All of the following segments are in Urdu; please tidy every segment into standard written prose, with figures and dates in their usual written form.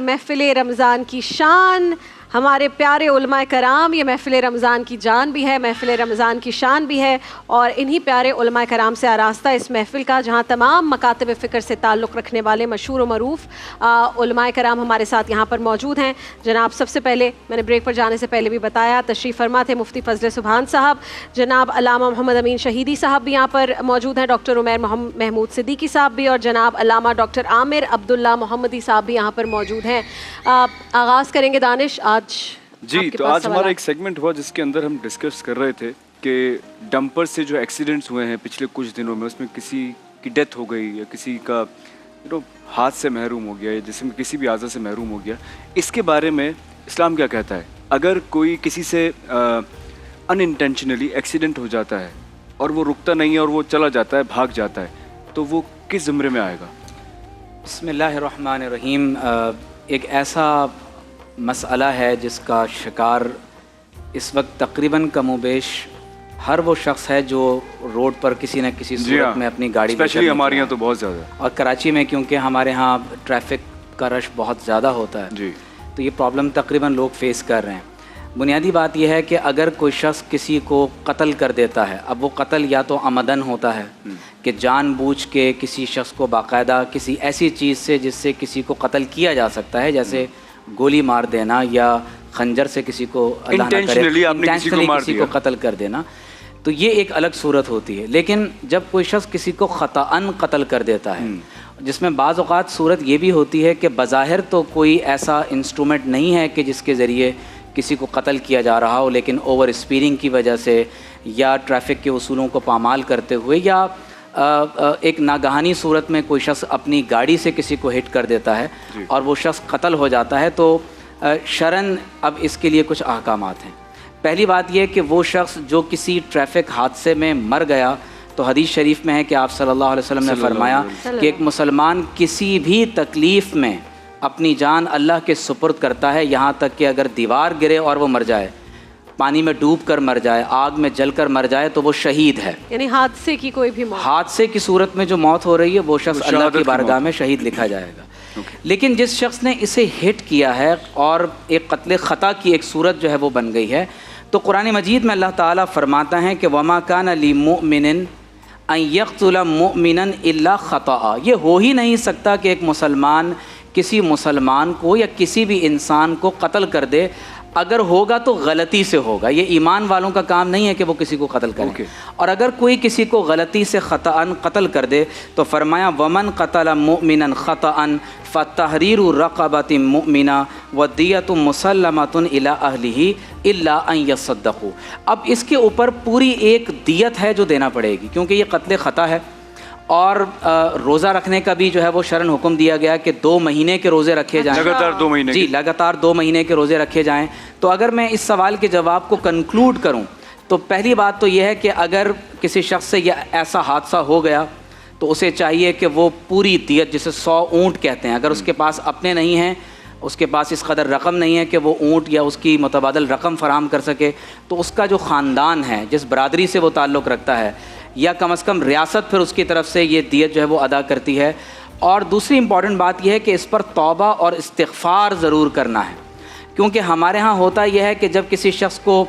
محفل رمضان کی شان، ہمارے پیارے علماء کرام، یہ محفل رمضان کی جان بھی ہے، محفل رمضان کی شان بھی ہے، اور انہی پیارے علماء کرام سے آراستہ اس محفل کا، جہاں تمام مکاتب فکر سے تعلق رکھنے والے مشہور و معروف علماء کرام ہمارے ساتھ یہاں پر موجود ہیں۔ جناب سب سے پہلے میں نے بریک پر جانے سے پہلے بھی بتایا، تشریف فرما تھے مفتی فضل سبحان صاحب، جناب علامہ محمد امین شہیدی صاحب بھی یہاں پر موجود ہیں، ڈاکٹر عمیر محمود صدیقی صاحب بھی، اور جناب علامہ ڈاکٹر عامر عبداللہ محمدی صاحب بھی یہاں پر موجود ہیں۔ آغاز کریں گے دانش آج جی، تو آج ہمارا ایک سیگمنٹ ہوا جس کے اندر ہم ڈسکس کر رہے تھے کہ ڈمپر سے جو ایکسیڈنٹس ہوئے ہیں پچھلے کچھ دنوں میں، اس میں کسی کی ڈیتھ ہو گئی یا کسی کا ہاتھ سے محروم ہو گیا یا جسم کسی بھی اعضاء سے محروم ہو گیا، اس کے بارے میں اسلام کیا کہتا ہے؟ اگر کوئی کسی سے ان انٹینشنلی ایکسیڈنٹ ہو جاتا ہے اور وہ رکتا نہیں ہے اور وہ چلا جاتا ہے، بھاگ جاتا ہے، تو وہ کس زمرے میں آئے گا؟ بسم اللہ الرحمن الرحیم۔ ایک ایسا مسئلہ ہے جس کا شکار اس وقت تقریباً کم و بیش ہر وہ شخص ہے جو روڈ پر کسی نہ کسی صورت میں اپنی گاڑی، اسپیشلی ہمارے یہاں تو بہت زیادہ، اور کراچی میں کیونکہ ہمارے ہاں ٹریفک کا رش بہت زیادہ ہوتا ہے جی، تو یہ پرابلم تقریباً لوگ فیس کر رہے ہیں۔ بنیادی بات یہ ہے کہ اگر کوئی شخص کسی کو قتل کر دیتا ہے، اب وہ قتل یا تو عمدن ہوتا ہے کہ جان بوجھ کے کسی شخص کو باقاعدہ کسی ایسی چیز سے جس سے کسی کو قتل کیا جا سکتا ہے، جیسے گولی مار دینا یا خنجر سے کسی کو اللہ نہ کرے انٹینشنلی کسی کو قتل کر دینا، تو یہ ایک الگ صورت ہوتی ہے۔ لیکن جب کوئی شخص کسی کو خطأً قتل کر دیتا ہے، جس میں بعض اوقات صورت یہ بھی ہوتی ہے کہ بظاہر تو کوئی ایسا انسٹرومنٹ نہیں ہے کہ جس کے ذریعے کسی کو قتل کیا جا رہا ہو، لیکن اوور اسپیڈنگ کی وجہ سے یا ٹریفک کے اصولوں کو پامال کرتے ہوئے یا ایک ناگہانی صورت میں کوئی شخص اپنی گاڑی سے کسی کو ہٹ کر دیتا ہے اور وہ شخص قتل ہو جاتا ہے، تو شرعاً اب اس کے لیے کچھ احکامات ہیں۔ پہلی بات یہ کہ وہ شخص جو کسی ٹریفک حادثے میں مر گیا، تو حدیث شریف میں ہے کہ آپ صلی اللہ علیہ وسلم نے فرمایا کہ ایک مسلمان کسی بھی تکلیف میں اپنی جان اللہ کے سپرد کرتا ہے، یہاں تک کہ اگر دیوار گرے اور وہ مر جائے، پانی میں ڈوب کر مر جائے، آگ میں جل کر مر جائے، تو وہ شہید ہے۔ یعنی حادثے کی کوئی بھی موت، حادثے کی صورت میں جو موت ہو رہی ہے وہ شخص اللہ کی بارگاہ میں شہید لکھا جائے گا۔ لیکن جس شخص نے اسے ہٹ کیا ہے اور ایک قتل خطا کی ایک صورت جو ہے وہ بن گئی ہے، تو قرآن مجید میں اللہ تعالیٰ فرماتا ہے کہ وَمَا كَانَ لِمُؤْمِنٍ أَن يَقْتُلَ مُؤْمِنًا إِلَّا خَطَأً، یہ ہو ہی نہیں سکتا کہ ایک مسلمان کسی مسلمان کو یا کسی بھی انسان کو قتل کر دے، اگر ہوگا تو غلطی سے ہوگا۔ یہ ایمان والوں کا کام نہیں ہے کہ وہ کسی کو قتل کریں، اور اگر کوئی کسی کو غلطی سے خطأً قتل کر دے تو فرمایا وَمَنْ قَتَلَ مُؤْمِنًا خَطَأً فَتَحْرِيرُ رَقَبَةٍ مُؤْمِنَةٍ وَدِيَةٌ مُسَلَّمَةٌ إِلَىٰ أَهْلِهِ إِلَّا أَن يَصَّدَّقُوا۔ اب اس کے اوپر پوری ایک دیت ہے جو دینا پڑے گی، کیونکہ یہ قتل خطا ہے، اور روزہ رکھنے کا بھی جو ہے وہ شرعاً حکم دیا گیا کہ 2 مہینے کے روزے رکھے جائیں، لگاتار 2 مہینے، جی لگاتار 2 مہینے کے روزے رکھے جائیں۔ تو اگر میں اس سوال کے جواب کو کنکلوڈ کروں تو پہلی بات تو یہ ہے کہ اگر کسی شخص سے یہ ایسا حادثہ ہو گیا تو اسے چاہیے کہ وہ پوری دیت، جسے 100 اونٹ کہتے ہیں، اگر اس کے پاس اپنے نہیں ہیں، اس کے پاس اس قدر رقم نہیں ہے کہ وہ اونٹ یا اس کی متبادل رقم فراہم کر سکے، تو اس کا جو خاندان ہے، جس برادری سے وہ تعلق رکھتا ہے، یا کم از کم ریاست پھر اس کی طرف سے یہ دیت جو ہے وہ ادا کرتی ہے۔ اور دوسری امپورٹنٹ بات یہ ہے کہ اس پر توبہ اور استغفار ضرور کرنا ہے، کیونکہ ہمارے ہاں ہوتا یہ ہے کہ جب کسی شخص کو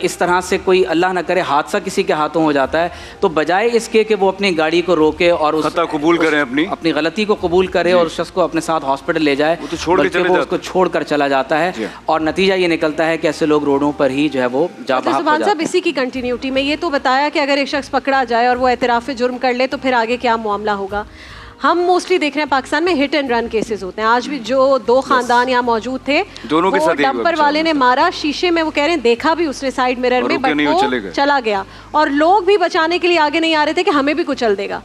اس طرح سے کوئی اللہ نہ کرے حادثہ کسی کے ہاتھوں ہو جاتا ہے، تو بجائے اس کے کہ وہ اپنی گاڑی کو روکے اور خطا قبول کریں، اپنی غلطی کو قبول کرے اور اس شخص کو اپنے ساتھ ہاسپٹل لے جائے، بلکہ وہ اس کو چھوڑ کر چلا جاتا ہے، اور نتیجہ یہ نکلتا ہے کہ ایسے لوگ روڈوں پر ہی جو ہے وہ جا بحق ہو جاتے ہیں۔ صاحب اسی کی کنٹینیوٹی میں یہ تو بتایا کہ اگر ایک شخص پکڑا جائے اور وہ اعتراف جرم کر لے تو پھر آگے کیا معاملہ ہوگا۔ ہم موسٹلی دیکھ رہے ہیں پاکستان میں ہٹ اینڈ رن کیسز ہوتے ہیں، آج بھی جو 2 خاندان یہاں موجود تھے، دونوں کے ساتھ ڈمپر والے نے مارا، شیشے میں وہ کہہ رہے ہیں دیکھا بھی اس نے سائیڈ مرر میں، بٹ وہ چلا گیا، اور لوگ بھی بچانے کے لیے آگے نہیں آ رہے تھے کہ ہمیں بھی کچل دے گا۔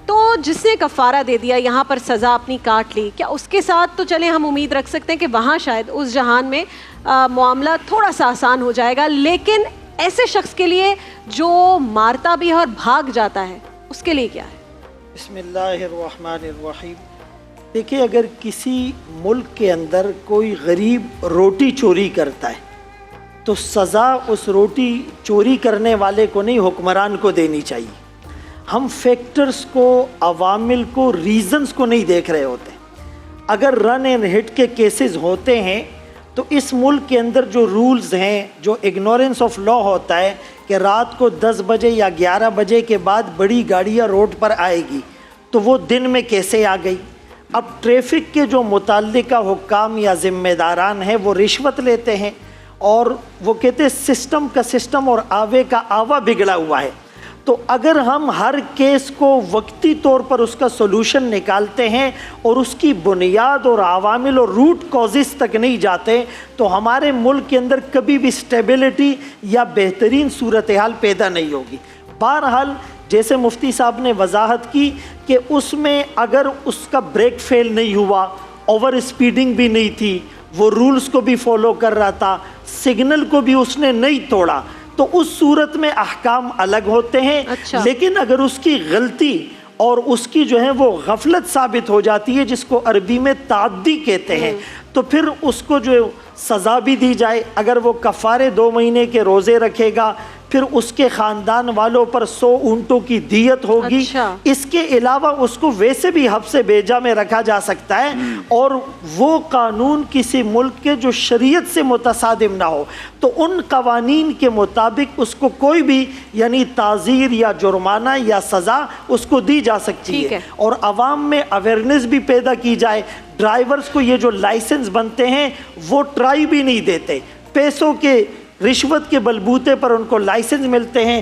تو جس نے کفارہ دے دیا، یہاں پر سزا اپنی کاٹ لی، کیا اس کے ساتھ تو چلیں ہم امید رکھ سکتے ہیں کہ وہاں شاید اس جہان میں معاملہ تھوڑا سا آسان ہو جائے گا، لیکن ایسے شخص کے لیے جو مارتا بھی ہے اور بھاگ جاتا ہے، اس کے لیے کیا ہے؟ بسم اللہ الرحمن الرحیم۔ دیکھیں، اگر کسی ملک کے اندر کوئی غریب روٹی چوری کرتا ہے تو سزا اس روٹی چوری کرنے والے کو نہیں، حکمران کو دینی چاہیے۔ ہم فیکٹرز کو، عوامل کو، ریزنز کو نہیں دیکھ رہے ہوتے، اگر رن اینڈ ہٹ کے کیسز ہوتے ہیں تو اس ملک کے اندر جو رولز ہیں, جو اگنورنس آف لا ہوتا ہے کہ رات کو 10 بجے یا 11 بجے کے بعد بڑی گاڑیاں روڈ پر آئے گی, تو وہ دن میں کیسے آ گئی؟ اب ٹریفک کے جو متعلقہ حکام یا ذمہ داران ہیں وہ رشوت لیتے ہیں, اور وہ کہتے ہیں سسٹم کا سسٹم اور آوے کا آوا بگڑا ہوا ہے. تو اگر ہم ہر کیس کو وقتی طور پر اس کا سولوشن نکالتے ہیں اور اس کی بنیاد اور عوامل اور روٹ کازز تک نہیں جاتے, تو ہمارے ملک کے اندر کبھی بھی اسٹیبلٹی یا بہترین صورتحال پیدا نہیں ہوگی. بہرحال جیسے مفتی صاحب نے وضاحت کی کہ اس میں اگر اس کا بریک فیل نہیں ہوا, اوور اسپیڈنگ بھی نہیں تھی, وہ رولز کو بھی فالو کر رہا تھا, سگنل کو بھی اس نے نہیں توڑا, تو اس صورت میں احکام الگ ہوتے ہیں. لیکن اگر اس کی غلطی اور اس کی جو ہے وہ غفلت ثابت ہو جاتی ہے, جس کو عربی میں تعدی کہتے ہیں, تو پھر اس کو جو سزا بھی دی جائے. اگر وہ کفارے 2 مہینے کے روزے رکھے گا, پھر اس کے خاندان والوں پر 100 اونٹوں کی دیت ہوگی. اس کے علاوہ اس کو ویسے بھی حبس بیجا میں رکھا جا سکتا ہے, اور وہ قانون کسی ملک کے جو شریعت سے متصادم نہ ہو, تو ان قوانین کے مطابق اس کو کوئی بھی یعنی تعزیر یا جرمانہ یا سزا اس کو دی جا سکتی ہے. اور عوام میں اویئرنیس بھی پیدا کی جائے. ڈرائیورز کو یہ جو لائسنس بنتے ہیں وہ ٹرائی بھی نہیں دیتے, پیسوں کے رشوت کے بلبوتے پر ان کو لائسنس ملتے ہیں.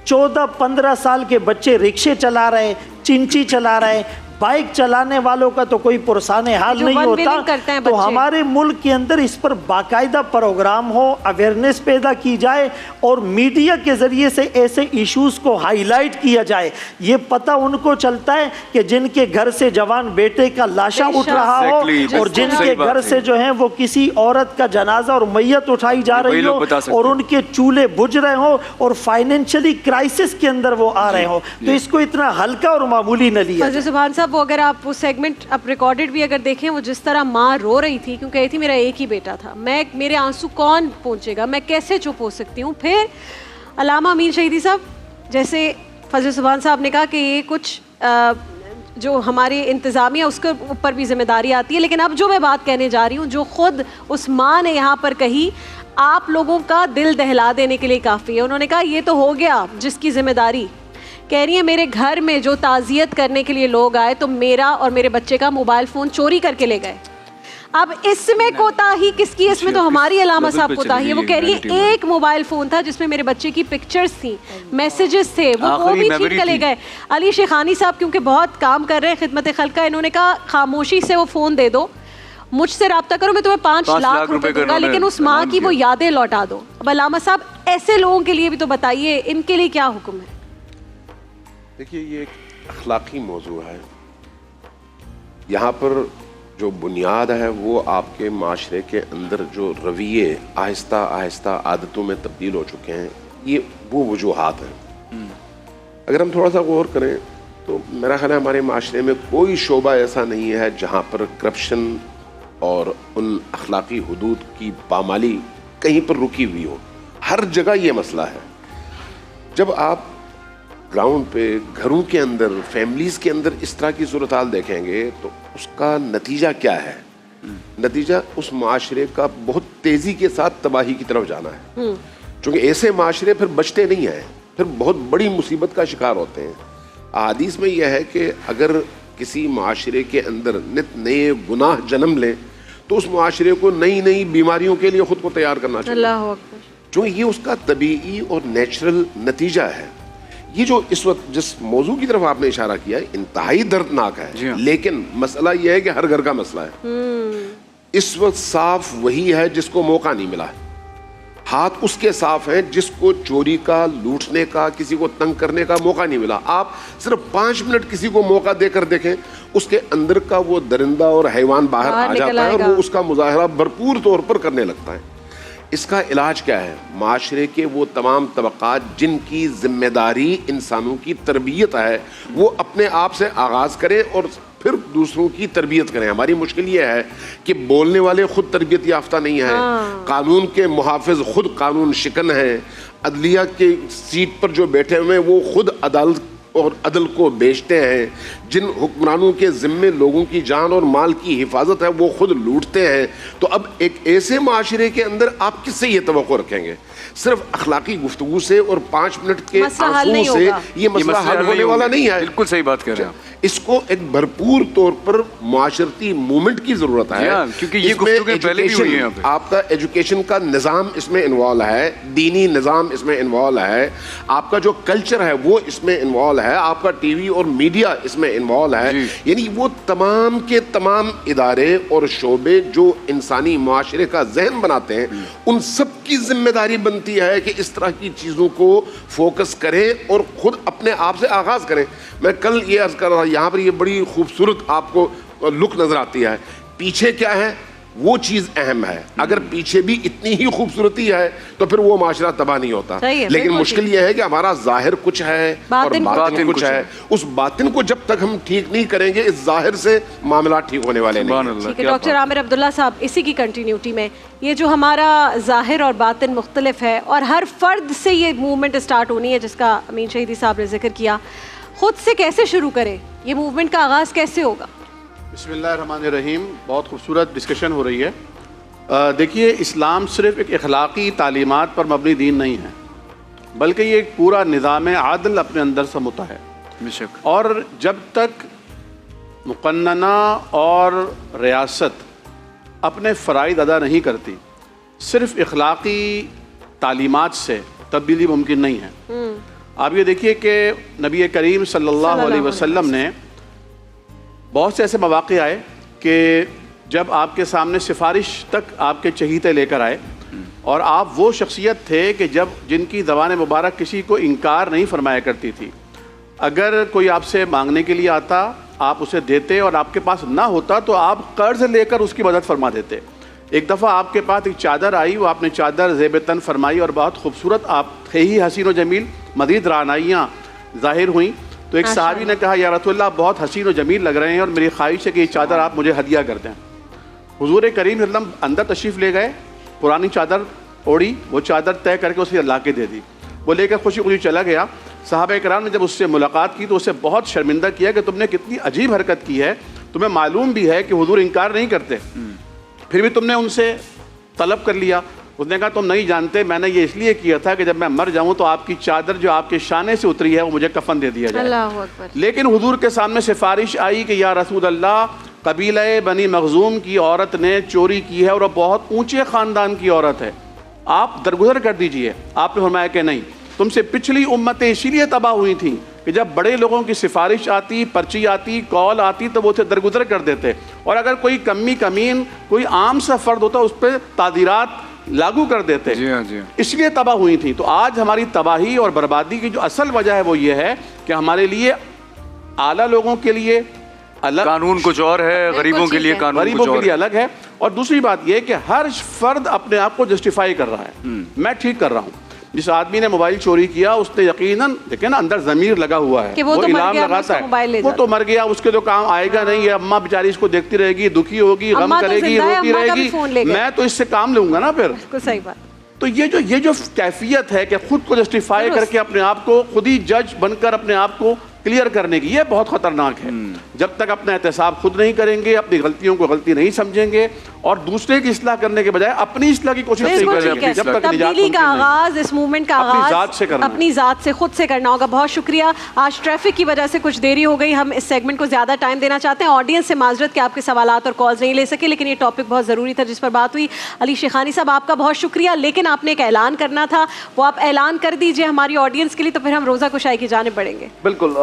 14-15 سال کے بچے رکشے چلا رہے ہیں, چنچی چلا رہے ہیں, بائک چلانے والوں کا تو کوئی پرسان حال نہیں ہوتا. تو ہمارے ملک کے اندر اس پر باقاعدہ پروگرام ہو, اویئرنیس پیدا کی جائے, اور میڈیا کے ذریعے سے ایسے ایشوز کو ہائی لائٹ کیا جائے. یہ پتہ ان کو چلتا ہے کہ جن کے گھر سے جوان بیٹے کا لاشا اٹھ رہا ہو, اور جن کے گھر سے جو ہیں وہ کسی عورت کا جنازہ اور میت اٹھائی جا رہی ہو, اور ان کے چولہے بجھ رہے ہوں, اور فائنینشلی کرائسس کے اندر وہ آ رہے ہوں, تو اس کو اتنا ہلکا اور معمولی نہ لیا جائے. وہ اگر آپ وہ سیگمنٹ اب ریکارڈڈ بھی اگر دیکھیں, وہ جس طرح ماں رو رہی تھی کیونکہ کہی تھی میرا ایک ہی بیٹا تھا, میرے آنسو کون پہنچے گا, میں کیسے چپ ہو سکتی ہوں. پھر علامہ امین شہیدی صاحب, جیسے فضل سبحان صاحب نے کہا کہ یہ کچھ جو ہماری انتظامیہ اس کے اوپر بھی ذمہ داری آتی ہے, لیکن اب جو میں بات کہنے جا رہی ہوں, جو خود اس ماں نے یہاں پر کہی, آپ لوگوں کا دل دہلا دینے کے لیے کافی ہے. انہوں نے کہا یہ تو ہو گیا جس کی ذمہ داری, کہہ رہی ہے میرے گھر میں جو تعزیت کرنے کے لیے لوگ آئے تو میرا اور میرے بچے کا موبائل فون چوری کر کے لے گئے. اب اس میں کوتاہی کس کی؟ اس میں تو ہماری علامہ صاحب کوتاہی ہے. وہ کہہ رہی ہے ایک موبائل فون تھا جس میں میرے بچے کی پکچرز تھیں, میسیجز تھے, وہ بھی چھین کر لے گئے. علی شیخانی صاحب کیونکہ بہت کام کر رہے ہیں خدمت خلقہ, انہوں نے کہا خاموشی سے وہ فون دے دو, مجھ سے رابطہ کرو, میں تمہیں 5 لاکھ روپے دوں گا, لیکن اس ماں کی وہ یادیں لوٹا دو. اب علامہ صاحب ایسے لوگوں کے لیے بھی تو بتائیے, ان کے لیے کیا حکم ہے؟ دیکھیے یہ ایک اخلاقی موضوع ہے. یہاں پر جو بنیاد ہے وہ آپ کے معاشرے کے اندر جو رویے آہستہ آہستہ عادتوں میں تبدیل ہو چکے ہیں, یہ وہ وجوہات ہیں. اگر ہم تھوڑا سا غور کریں تو میرا خیال ہے ہمارے معاشرے میں کوئی شعبہ ایسا نہیں ہے جہاں پر کرپشن اور ان اخلاقی حدود کی پامالی کہیں پر رکی ہوئی ہو. ہر جگہ یہ مسئلہ ہے. جب آپ گراؤنڈ پہ گھروں کے اندر فیملیز کے اندر اس طرح کی صورتحال دیکھیں گے تو اس کا نتیجہ کیا ہے؟ نتیجہ اس معاشرے کا بہت تیزی کے ساتھ تباہی کی طرف جانا ہے. چونکہ ایسے معاشرے پھر بچتے نہیں ہیں, پھر بہت بڑی مصیبت کا شکار ہوتے ہیں. احادیث میں یہ ہے کہ اگر کسی معاشرے کے اندر نت نئے گناہ جنم لیں تو اس معاشرے کو نئی نئی بیماریوں کے لیے خود کو تیار کرنا چاہیے. اللہ اکبر. چونکہ یہ اس کا طبیعی اور نیچرل نتیجہ ہے. یہ جو اس وقت جس موضوع کی طرف آپ نے اشارہ کیا ہے انتہائی دردناک ہے, لیکن مسئلہ یہ ہے کہ ہر گھر کا مسئلہ ہے. اس وقت صاف وہی ہے جس کو موقع نہیں ملا ہے, ہاتھ اس کے صاف ہیں جس کو چوری کا, لوٹنے کا, کسی کو تنگ کرنے کا موقع نہیں ملا. آپ صرف 5 منٹ کسی کو موقع دے کر دیکھیں, اس کے اندر کا وہ درندہ اور حیوان باہر آ جاتا ہے اور وہ اس کا مظاہرہ بھرپور طور پر کرنے لگتا ہے. اس کا علاج کیا ہے؟ معاشرے کے وہ تمام طبقات جن کی ذمہ داری انسانوں کی تربیت ہے وہ اپنے آپ سے آغاز کریں اور پھر دوسروں کی تربیت کریں. ہماری مشکل یہ ہے کہ بولنے والے خود تربیت یافتہ نہیں ہیں, قانون کے محافظ خود قانون شکن ہیں, عدلیہ کے سیٹ پر جو بیٹھے ہوئے ہیں وہ خود عدالت اور عدل کو بیچتے ہیں, جن حکمرانوں کے ذمے لوگوں کی جان اور مال کی حفاظت ہے وہ خود لوٹتے ہیں, تو اب ایک ایسے معاشرے کے اندر آپ کس سے یہ توقع رکھیں گے؟ صرف اخلاقی گفتگو سے اور 5 منٹ کے آنسو سے یہ مسئلہ حل ہونے والا نہیں ہے. بالکل صحیح بات کر رہے ہیں. اس کو ایک بھرپور طور پر معاشرتی موومنٹ کی ضرورت ہے, کیونکہ یہ گفتگو پہلے بھی ہوئی ہے. آپ کا ایجوکیشن کا نظام اس میں انوالو ہے, دینی نظام اس میں انوالو ہے, آپ کا جو کلچر ہے وہ اس میں انوالو ہے, آپ کا ٹی وی اور میڈیا اس میں انوالو ہے. یعنی وہ تمام کے تمام ادارے اور شعبے جو انسانی معاشرے کا ذہن بناتے ہیں, ان سب کی ذمہ داری بنتی ہے کہ اس طرح کی چیزوں کو فوکس کریں اور خود اپنے آپ سے آغاز کریں. میں کل یہ عرض کر رہا تھا, یہاں پر یہ بڑی خوبصورت آپ کو لک نظر آتی ہے, پیچھے کیا ہے وہ چیز اہم ہے. اگر پیچھے بھی اتنی ہی خوبصورتی ہے تو پھر وہ معاشرہ تباہ نہیں ہوتا. لیکن مشکل یہ ہے کہ ہمارا ظاہر کچھ ہے اور باطن کچھ ہے. اس باطن کو جب تک ہم ٹھیک نہیں کریں گے, اس ظاہر سے معاملات ٹھیک ہونے والے نہیں. ڈاکٹر عامر عبداللہ صاحب, اسی کی کنٹینیوٹی میں یہ جو ہمارا ظاہر اور باطن مختلف ہے اور ہر فرد سے یہ موومنٹ اسٹارٹ ہونی ہے جس کا امین شہیدی صاحب نے ذکر کیا, خود سے کیسے شروع کرے, یہ موومنٹ کا آغاز کیسے ہوگا؟ بسم اللہ الرحمن الرحیم. بہت خوبصورت ڈسکشن ہو رہی ہے. دیکھیے, اسلام صرف ایک اخلاقی تعلیمات پر مبنی دین نہیں ہے, بلکہ یہ ایک پورا نظام عادل اپنے اندر سموتا ہے. اور جب تک مقننہ اور ریاست اپنے فرائض ادا نہیں کرتی, صرف اخلاقی تعلیمات سے تبدیلی ممکن نہیں ہے. آپ یہ دیکھیے کہ نبی کریم صلی اللہ علیہ وسلم نے بہت سے ایسے مواقع آئے کہ جب آپ کے سامنے سفارش تک آپ کے چہیتے لے کر آئے, اور آپ وہ شخصیت تھے کہ جن کی زبان مبارک کسی کو انکار نہیں فرمایا کرتی تھی. اگر کوئی آپ سے مانگنے کے لیے آتا آپ اسے دیتے, اور آپ کے پاس نہ ہوتا تو آپ قرض لے کر اس کی مدد فرما دیتے. ایک دفعہ آپ کے پاس ایک چادر آئی, وہ آپ نے چادر زیب تن فرمائی اور بہت خوبصورت آپ تھے ہی حسین و جمیل, مزید رعنائیاں ظاہر ہوئیں. تو ایک صحابی نے کہا, یا رسول اللہ بہت حسین و جمیل لگ رہے ہیں اور میری خواہش ہے کہ یہ چادر آپ مجھے ہدیہ کر دیں. حضور کریم صلی اللہ علیہ وسلم اندر تشریف لے گئے, پرانی چادر اوڑی, وہ چادر طے کر کے اسے اللہ کے دے دی. وہ لے کر خوشی خوشی چلا گیا. صحابہ کرام نے جب اس سے ملاقات کی تو اسے بہت شرمندہ کیا کہ تم نے کتنی عجیب حرکت کی ہے, تمہیں معلوم بھی ہے کہ حضور انکار نہیں کرتے, پھر بھی تم نے ان سے طلب کر لیا. اس نے کہا تم نہیں جانتے, میں نے یہ اس لیے کیا تھا کہ جب میں مر جاؤں تو آپ کی چادر جو آپ کے شانے سے اتری ہے وہ مجھے کفن دے دیا جائے. اللہ اکبر. لیکن حضور کے سامنے سفارش آئی کہ یا رسول اللہ, قبیلہ بنی مخزوم کی عورت نے چوری کی ہے اور وہ بہت اونچے خاندان کی عورت ہے, آپ درگزر کر دیجئے. آپ نے فرمایا کہ نہیں, تم سے پچھلی امتیں اسی لیے تباہ ہوئی تھیں کہ جب بڑے لوگوں کی سفارش آتی, پرچی آتی, کال آتی تو وہ اسے درگزر کر دیتے, اور اگر کوئی کمی کمین کوئی عام سا فرد ہوتا اس پہ تعزیرات لاگو کر دیتے. اس لیے تباہ ہوئی تھیں. تو آج ہماری تباہی اور بربادی کی جو اصل وجہ ہے وہ یہ ہے کہ ہمارے لیے اعلیٰ لوگوں کے لیے الگ قانون کچھ اور ہے, غریبوں کے لیے قانون غریبوں کے لیے الگ ہے. اور دوسری بات یہ کہ ہر فرد اپنے آپ کو جسٹیفائی کر رہا ہے, میں ٹھیک کر رہا ہوں. جس آدمی نے موبائل چوری کیا اس نے یقیناً دیکھیں نا اندر ضمیر لگا ہوا ہے, وہ الہام لگاتا ہے, وہ تو مر گیا, اس کے تو کام آئے گا نہیں, اماں بیچاری اس کو دیکھتی رہے گی, دکھی ہوگی, غم کرے گی, روتی رہے گی, میں تو اس سے کام لوں گا نا پھر. صحیح بات. تو یہ جو کیفیت ہے کہ خود کو جسٹیفائی کر کے اپنے آپ کو خود ہی جج بن کر اپنے آپ کو کلیئر کرنے کی, یہ بہت خطرناک ہے. جب تک اپنا احتساب خود نہیں کریں گے, اپنی غلطیوں کو غلطی نہیں سمجھیں گے, اور دوسرے کی اصلاح کرنے کے بجائے اپنی اصلاح کی کوشش نہیں کریں گے, جب تک تبدیلی کا آغاز, اس موومنٹ کا آغاز اپنی ذات سے خود سے کرنا ہوگا. بہت شکریہ. آج ٹریفک کی وجہ سے کچھ دیری ہو گئی, ہم اس سیگمنٹ کو زیادہ ٹائم دینا چاہتے ہیں. آڈینس سے معذرت کہ آپ کے سوالات اور کالز نہیں لے سکے, لیکن یہ ٹاپک بہت ضروری تھا جس پر بات ہوئی. علی شیخانی صاحب آپ کا بہت شکریہ, لیکن آپ نے ایک اعلان کرنا تھا, وہ آپ اعلان کر دیجئے ہماری آڈینس کے لیے, تو پھر ہم روزہ کشائی کی جانب بڑھیں گے. بالکل,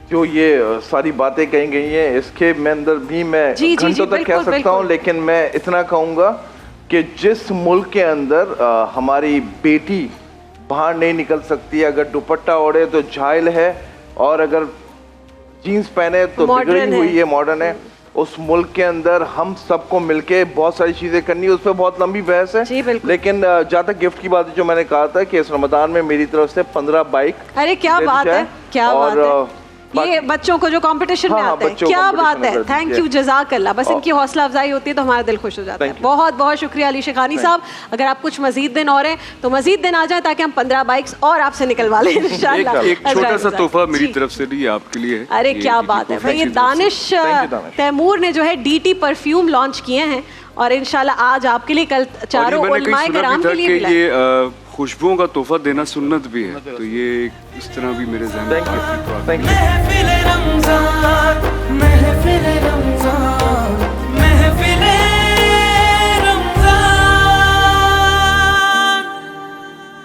جو یہ ساری باتیں کہیں گئی ہیں اس کے میں اندر بھی میں گھنٹوں تک کہہ سکتا ہوں, لیکن میں اتنا کہوں گا کہ جس ملک کے اندر ہماری بیٹی باہر نہیں نکل سکتی, اگر دوپٹہ اوڑھے تو جاہل ہے, اور اگر جینز پہنے تو بگڑی ہوئی ہے, ماڈرن ہے, اس ملک کے اندر ہم سب کو مل کے بہت ساری چیزیں کرنی ہے. اس پہ بہت لمبی بحث ہے, لیکن جہاں تک گفٹ کی بات ہے, جو میں نے کہا تھا کہ اس رمضان میں میری طرف سے 15 بائک, ارے کیا بات ہے, کیا بات ہے, یہ بچوں کو جو کمپٹیشن میں آتے ہیں, کیا بات ہے, تھینک یو, جزاک اللہ. بس ان کی حوصلہ افزائی ہوتی ہے تو ہمارا دل خوش ہو جاتا ہے. بہت بہت شکریہ علی شیخانی صاحب. اگر آپ کچھ مزید دن اور ہیں تو مزید دن آ جائیں تاکہ ہم 15 بائکس اور آپ سے نکلوا لیں انشاءاللہ. ایک چھوٹا سا تحفہ میری طرف سے بھی آپ کے لیے. ارے کیا بات ہے بھائی, یہ دانش تیمور نے جو ہے DT پرفیوم لانچ کیے ہیں اور انشاءاللہ آج آپ کے لیے, کل چاروں علماء کرام کے لیے بھی یہ خوشبوؤں کا تحفہ دینا سنت بھی ہے, تو یہ اس طرح بھی میرے ذہن میں.